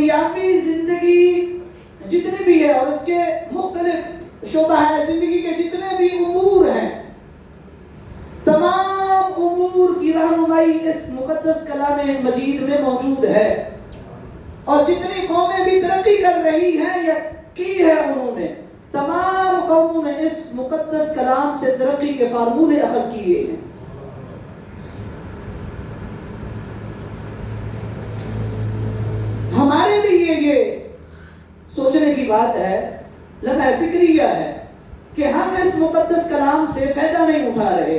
دنیاوی زندگی جتنی بھی ہے اور اس کے مختلف شعبہ ہے زندگی کے جتنے بھی امور ہیں، تمام امور کی رہنمائی اس مقدس کلام مجید میں موجود ہے. اور جتنی قومیں بھی ترقی کر رہی ہیں یا کی ہے انہوں نے، تمام قوموں نے اس مقدس کلام سے ترقی کے فارمولے اخذ کیے ہیں. ہمارے لیے یہ سوچنے کی بات ہے، لمحہ فکریہ ہے کہ ہم اس مقدس کلام سے فائدہ نہیں اٹھا رہے.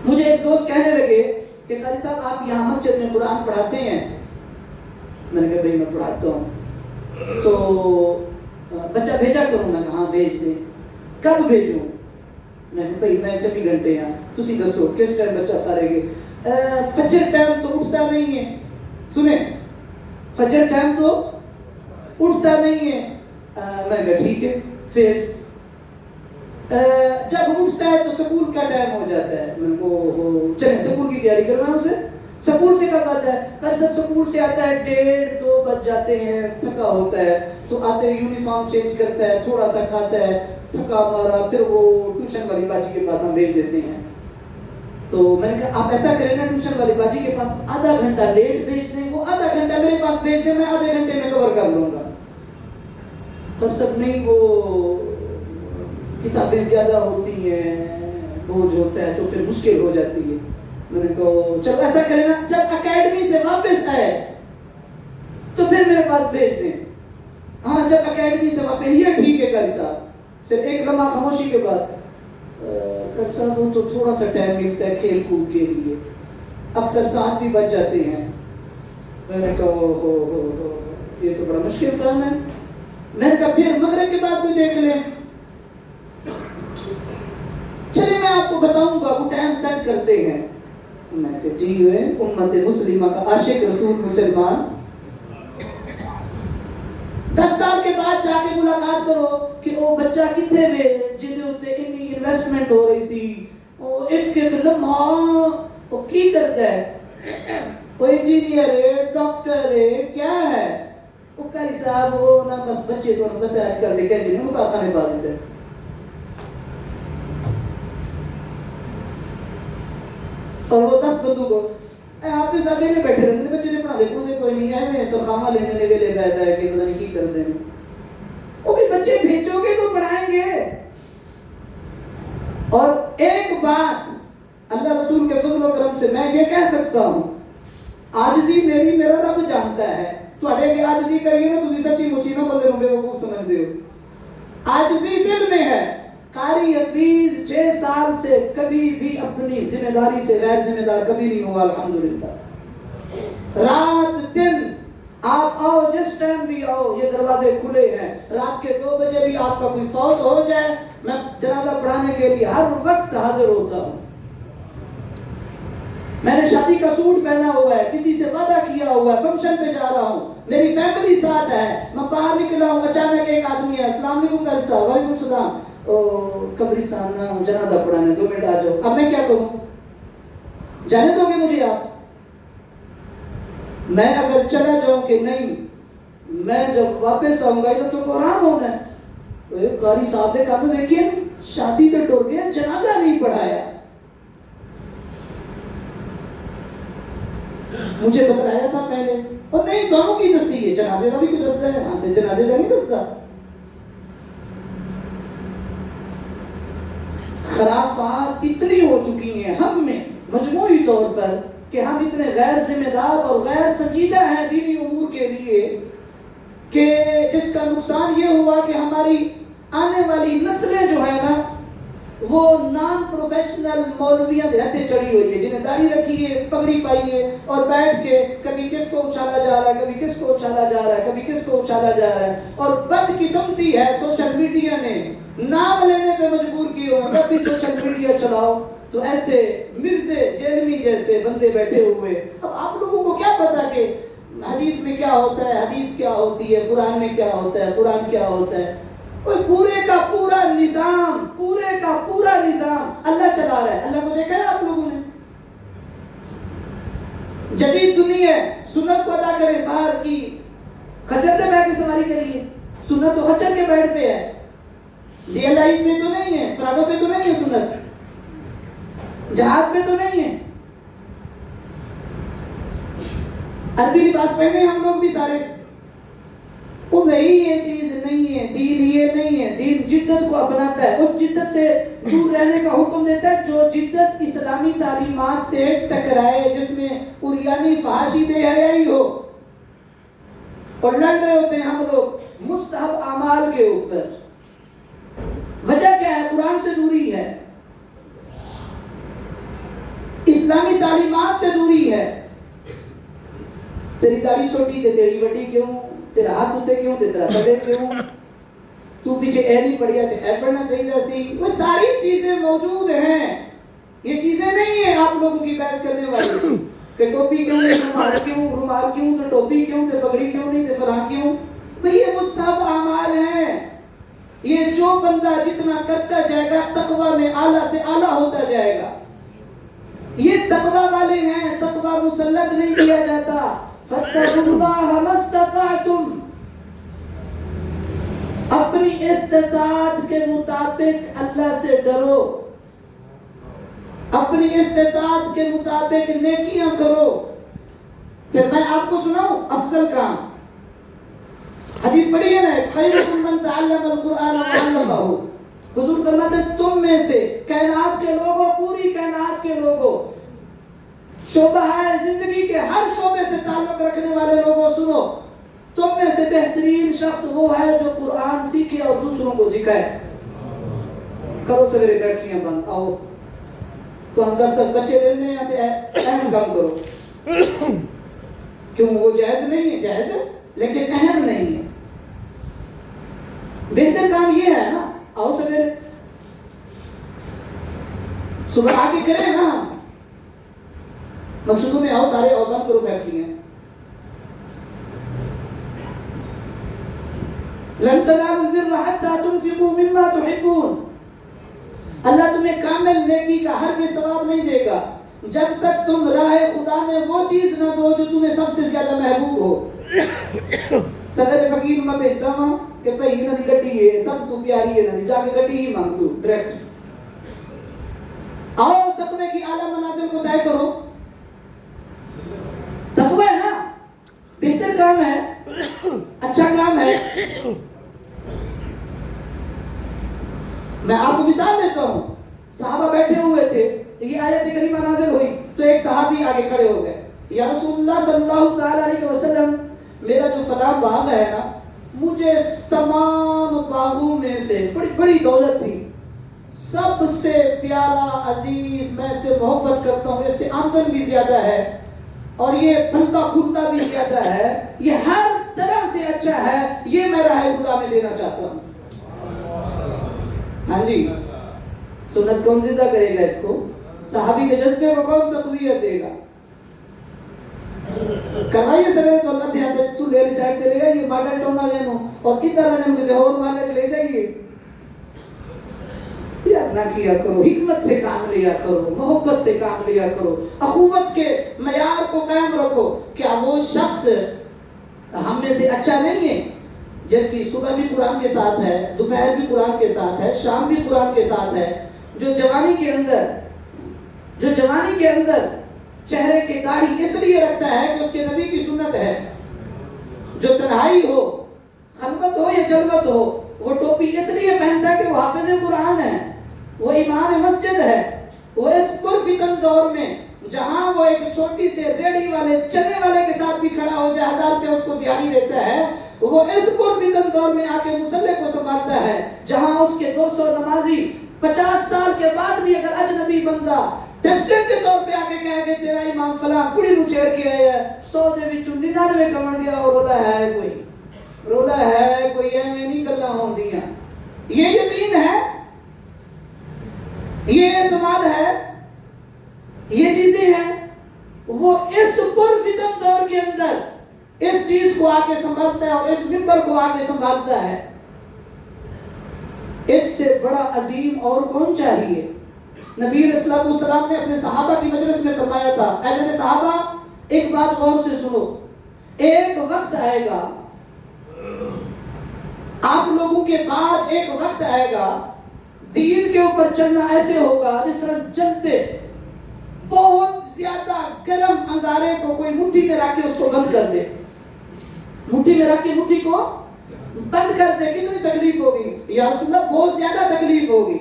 مجھے ایک دوست کہنے لگے کہ قاری صاحب آپ یہاں مسجد میں قرآن پڑھاتے ہیں؟ میں نے کہا بھائی میں پڑھاتا ہوں. تو بچہ بھیجا کروں؟ میں کہا بھیج دیں. کب بھیجوں؟ میں کہا بھائی میں 24 گھنٹے یہاں، تسی دسو کس ٹائم بچہ پڑھے گے؟ فجر ٹائم تو اٹھتا نہیں ہے. سنیں، فجر ٹائم تو اٹھتا نہیں ہے. میں کہا ٹھیک ہے. پھر جب اٹھتا ہے تو سکول کا ٹائم ہو جاتا ہے. میں کو چلیں سکول کی تیاری کرواؤں اسے. سکول سے کب آتا ہے؟ کل سب سکول سے آتا ہے 1:30-2 بج جاتے ہیں، تھکا ہوتا ہے. تو آتے یونیفارم چینج کرتا ہے، تھوڑا سا کھاتا ہے، تھکا مارا، پھر وہ ٹیوشن والی باجی کے پاس ہم بھیج دیتے ہیں. تو میں نے کہا آپ ایسا کریں نا، ٹیوشن والی باجی کے پاس آدھا گھنٹہ لیٹ بھیج دیں، وہ آدھا گھنٹہ میرے پاس بھیج دیں، میں آدھے گھنٹے میں کور کر لوں گا. پر سب نہیں، وہ کتابیں زیادہ ہوتی ہیں، بوجھ ہوتا ہے تو پھر مشکل ہو جاتی ہے. میں نے کہا چلو ایسا کریں نا، جب اکیڈمی سے واپس آئے تو پھر میرے پاس بھیج دیں. ہاں جب اکیڈمی سے واپس، یہ ٹھیک ہے قاری صاحب. پھر ایک لمحہ خاموشی کے بعد، قاری صاحب وہ تو تھوڑا سا ٹائم ملتا ہے کھیل کود کے لیے، اکثر 7 بھی بج جاتے ہیں. میں نے کہا یہ تو بڑا مشکل کام ہے. میں نے کہا پھر مغرب کے بعد کوئی دیکھ لیں. چلے میں آپ کو بتاؤں گا، وہ ٹائم سیٹ کرتے ہیں. میں کہا جی ہوئے امت مسلمہ کا عاشق رسول مسلمان 10 سال کے بعد جا کے ملاقات کرو کہ وہ بچہ کتنے میں جدے ہوتے اتنی انویسٹمنٹ ہو رہی تھی، وہ ایک لمحہ وہ کی کرتا ہے، وہ انجینئر ہے، ڈاکٹر ہے، کیا ہے وہ قاری صاحب، وہ نہ بس بچے کو پتہ ہے آج کل دیکھا جی نہیں، وہ کارخانے پا دیتے ہیں. اور وہ 10 بندوں کو آپ اس آگے میں بیٹھے رہتے ہیں، بچے نے پڑھا دے کوئی نہیں ہے، میں تو خامہ لینے لگے لے بیٹھا ہے کہ پتہ نہیں کی کر دیں. وہ بھی بچے بھیجو گے تو پڑھائیں گے. اور ایک بات اللہ رسول کے فضل و کرم سے میں یہ کہہ سکتا ہوں، عاجزی میری میرا رب جانتا ہے. تھوڑے کہ عاجزی کریے نا تسی سچی مچی نہ بندے ہوں وہ سمجھ دے ہو. عاجزی دل میں ہے. قاری حفیظ 6 سال سے کبھی بھی اپنی ذمہ داری سے غیر ذمہ دار کبھی نہیں ہوا الحمدللہ. رات دن آپ آؤ، جس ٹائم بھی آؤ، یہ دروازے کھلے ہیں. رات کے 2 بجے بھی آپ کا کوئی فوت ہو جائے، میں جنازہ پڑھانے کے لیے ہر وقت حاضر ہوتا ہوں. میں نے شادی کا سوٹ پہنا ہوا ہے، کسی سے وعدہ کیا ہوا ہے، فنکشن پہ جا رہا ہوں، میری فیملی ساتھ ہے، میں باہر نکلا ہوں، اچانک ایک آدمی ہے، السلام علیکم قاری صاحب. وعلیکم السلام. قبرستان میں ہوں، جنازہ پڑھانے 2 منٹ آ جاؤ. اب میں کیا کروں؟ جانے دو گے مجھے آپ؟ میں اگر چلا جاؤں کہ نہیں، میں جب واپس آؤں گا ادھر تو قرآن ہونا ہے. قاری صاحب نے کہا دیکھیے نا، شادی تو ٹوٹ گیا، جنازہ نہیں پڑھایا. مجھے بتلایا تھا پہلے، اور نہیں دونوں کی دسی ہے، جنازے کا بھی کوئی دستا ہے؟ ہاں جنازے کا نہیں دستا. خرافات اتنی ہو چکی ہیں ہم میں مجموعی طور پر کہ ہم اتنے غیر ذمہ دار اور غیر سنجیدہ ہیں دینی امور کے لیے کہ جس کا نقصان یہ ہوا کہ ہماری آنے والی نسلیں جو ہے نا، وہ نان پروفیشنل مولویاں رہتے چڑھی ہوئی ہے، جنہیں داڑھی رکھی ہے، پگڑی پائی ہے، اور بیٹھ کے کبھی کس کو اچھالا جا رہا ہے، کبھی کس کو اچھالا جا رہا ہے، کبھی کس کو اچھالا جا رہا ہے. اور بدقسمتی ہے سوشل میڈیا نے نام لینے پہ مجبور کیے ہو، جب بھی سوشل میڈیا چلاؤ تو ایسے مرزے جیلمی جیسے بندے بیٹھے ہوئے. اب آپ لوگوں کو کیا پتا کہ حدیث میں کیا ہوتا ہے، حدیث کیا ہوتی ہے، قرآن میں کیا ہوتا ہے، قرآن کیا ہوتا ہے. پورے کا پورا نظام، پورے کا پورا نظام اللہ چلا رہا ہے. اللہ کو دیکھا ہے آپ لوگوں نے؟ جدید دنیا سنت کو ادا کرے کریں باہر کی خچر سے بیٹھ کے سواری کریے. سنت تو خچر کے بیٹھ پہ ہے, جی لائف میں تو نہیں ہے, پراڈو پہ تو نہیں ہے سنت, جہاز پہ تو نہیں ہے. عربی لباس پہنے ہم لوگ بھی سارے, وہ نہیں یہ چیز نہیں ہے. دین یہ نہیں ہے. دین جدت کو اپناتا ہے, اس جدت سے دور رہنے کا حکم دیتا ہے جو جدت اسلامی تعلیمات سے ٹکرائے, جس میں عریانی فحاشی بے حیائی ہو. اور لڑ رہے ہوتے ہیں ہم لوگ مستحب اعمال کے اوپر. وجہ کیا ہے؟ قرآن سے دوری ہے, اسلامی تعلیمات سے دوری ہے. تیری داڑھی چھوٹی تے تیری بڑی کیوں, تیرا ہاتھ ہوتے کیوں تے تیرا بڑے کیوں, تو پیچھے اے نہیں پڑھ گیا تے اے پڑھنا چاہیے سی. وہ ساری چیزیں موجود ہیں, یہ چیزیں نہیں ہیں آپ لوگوں کی بحث کرنے والی کہ ٹوپی کیوں تے رومال کیوں, رومال کیوں تے ٹوپی کیوں تے پگڑی کیوں نہیں تے فلاں کیوں. بھئی یہ مستحب اعمال ہیں. یہ جو بندہ جتنا کرتا جائے گا تقوی میں اعلیٰ سے اعلیٰ ہوتا جائے گا. یہ تقوی والے ہیں, تقوی مسلط نہیں کیا جاتا. فَاتَّقُوا اللَّهَ مَا اسْتَطَعْتُمْ, اپنی استطاعت کے مطابق اللہ سے ڈرو, اپنی استطاعت کے مطابق نیکیاں کرو. پھر میں آپ کو سناؤں افضل کام, حدیث پڑھی ہے نا, خیرکم من تعلم القرآن وعلمہ. حضور فرماتے ہیں تم میں سے کائنات کے لوگوں, پوری کائنات کے لوگوں, شعبہ ہے زندگی کے ہر شعبے سے تعلق رکھنے والے لوگوں, سنو, تم میں سے بہترین شخص وہ ہے جو قرآن سیکھے اور دوسروں کو سکھائے. کرو سویرے بیٹھیاں بند, آؤ تو ہم 10 بچے دے دیں یا پھر اہم کام کرو. کیوں وہ جائز نہیں ہے؟ جائز ہے لیکن اہم نہیں ہے. بہتر کام یہ ہے نا, آؤ سویرے صبح آ کے کریں نا, مسجدوں میں آؤ سارے, اور بند کرو فیکٹریاں. لن تنالوا البر حتى تنفقوا مما تحبون. اللہ تمہیں کامل نیکی کا ہرگز ثواب نہیں دے گا جب تک تم راہ خدا میں وہ چیز نہ دو جو تمہیں سب سے زیادہ محبوب ہو. صدر فقیر میں بھیجتا ہوں کہ بھائی یہ ندی گڈی ہے, سب تو پیاری ہے ندی, جا کے گڈی ہی مانگ دو ڈائریکٹ. آؤ تقوی کی اعلیٰ منازل کو طے کرو. تقوی ہے نا, بہتر کام ہے, اچھا کام ہے. میں آپ کو مثال دیتا ہوں, صحابہ بیٹھے ہوئے تھے, یہ آیت کریمہ نازل ہوئی تو ایک صحابی آگے کھڑے ہو گئے, یا رسول اللہ صلی اللہ تعالی علیہ وسلم, میرا جو فلاں باغ ہے نا, مجھے تمام باغوں میں سے بڑی بڑی دولت تھی, سب سے پیارا عزیز, میں سے محبت کرتا ہوں, اس سے آمدن بھی زیادہ ہے اور یہ پھلتا پھولتا بھی زیادہ ہے, یہ ہر طرح سے اچھا ہے, یہ میں راہ خدا میں دینا چاہتا ہوں. ہاں جی, سنت کون زندہ کرے گا اس کو؟ صحابی کے جذبے کو کون تقویت دے گا؟ کرائیے سرے تو اللہ دھیان دے, تو لے لی سائڈ تے لے گا, یہ ماڈل ٹونا لینو اور کی طرح نے مجھے اور مالک لے جائیے. یاد نہ کیا کرو, حکمت سے کام لیا کرو, محبت سے کام لیا کرو, اخوت کے معیار کو قائم رکھو. کیا وہ شخص ہم میں سے اچھا نہیں ہے جس کی صبح بھی قرآن کے ساتھ ہے, دوپہر بھی قرآن کے ساتھ ہے, شام بھی قرآن کے ساتھ ہے, جو جوانی کے اندر چہرے کے داڑھی اس لیے رکھتا ہے کہ اس کے نبی کی سنت ہے, جو تنہائی ہو, خلوت ہو یا جلوت ہو, وہ ٹوپی اس لیے پہنتا ہے کہ وہ حافظ قرآن ہے, وہ امام مسجد ہے. وہ اس پرفتن دور میں جہاں وہ ایک چھوٹی سے ریڑھی والے چنے والے کے ساتھ بھی کھڑا ہو جائے, 1000 روپے اس کو دیہڑی دیتا ہے, وہ اس پرفتن دور میں آ کے مصلے کو سنبھالتا ہے, جہاں اس کے 200 نمازی 50 سال کے بعد بھی اگر اجنبی بندہ ٹیسٹنگ کے طور پہ آ کے کہے کہ تیرا امام فلاں کڑی نو چھیڑ کے آیا ہے, 100 دے وچوں 99 کمن گیا, اور رولا ہے کوئی ایویں نہیں گلاں ہوندیاں. یہ یقین ہے, یہ اعتماد ہے, یہ چیزیں ہیں. وہ اس پرفتن دور کے اندر اس چیز کو آ کے سنبھالتا ہے اور اس ممبر کو آ کے سنبھالتا ہے. اس سے بڑا عظیم اور کون چاہیے؟ نبی علیہ السلام نے اپنے صحابہ کی مجلس میں فرمایا تھا, اے میرے صحابہ ایک بات غور سے سنو, ایک وقت آئے گا، آپ لوگوں کے بعد ایک وقت آئے گا، دین کے اوپر چلنا ایسے ہوگا جس طرح جلتے بہت زیادہ گرم انگارے کو کوئی مٹھی میں رکھ کے اس کو بند کر دے، مٹھی میں رکھ کے مٹھی کو بند کر دے، کتنی تکلیف ہوگی یا رسول اللہ؟ بہت زیادہ تکلیف ہوگی،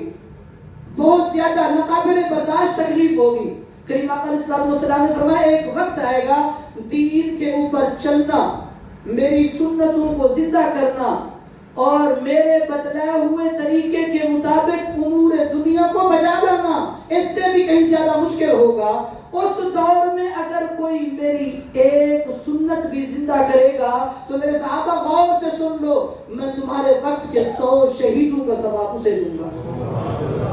بہت زیادہ ناقابل برداشت تکلیف ہوگی۔ کریم آقا علیہ السلام نے فرمایا ایک وقت آئے گا دین کے اوپر چلنا، میری سنتوں کو زندہ کرنا اور میرے بتلائے ہوئے طریقے کے مطابق امور دنیا کو بجا لانا اس سے بھی کہیں زیادہ مشکل ہوگا۔ اس دور میں اگر کوئی میری ایک سنت بھی زندہ کرے گا تو میرے صحابہ غور سے سن لو، میں تمہارے وقت کے 100 شہیدوں کا ثواب اسے دوں گا۔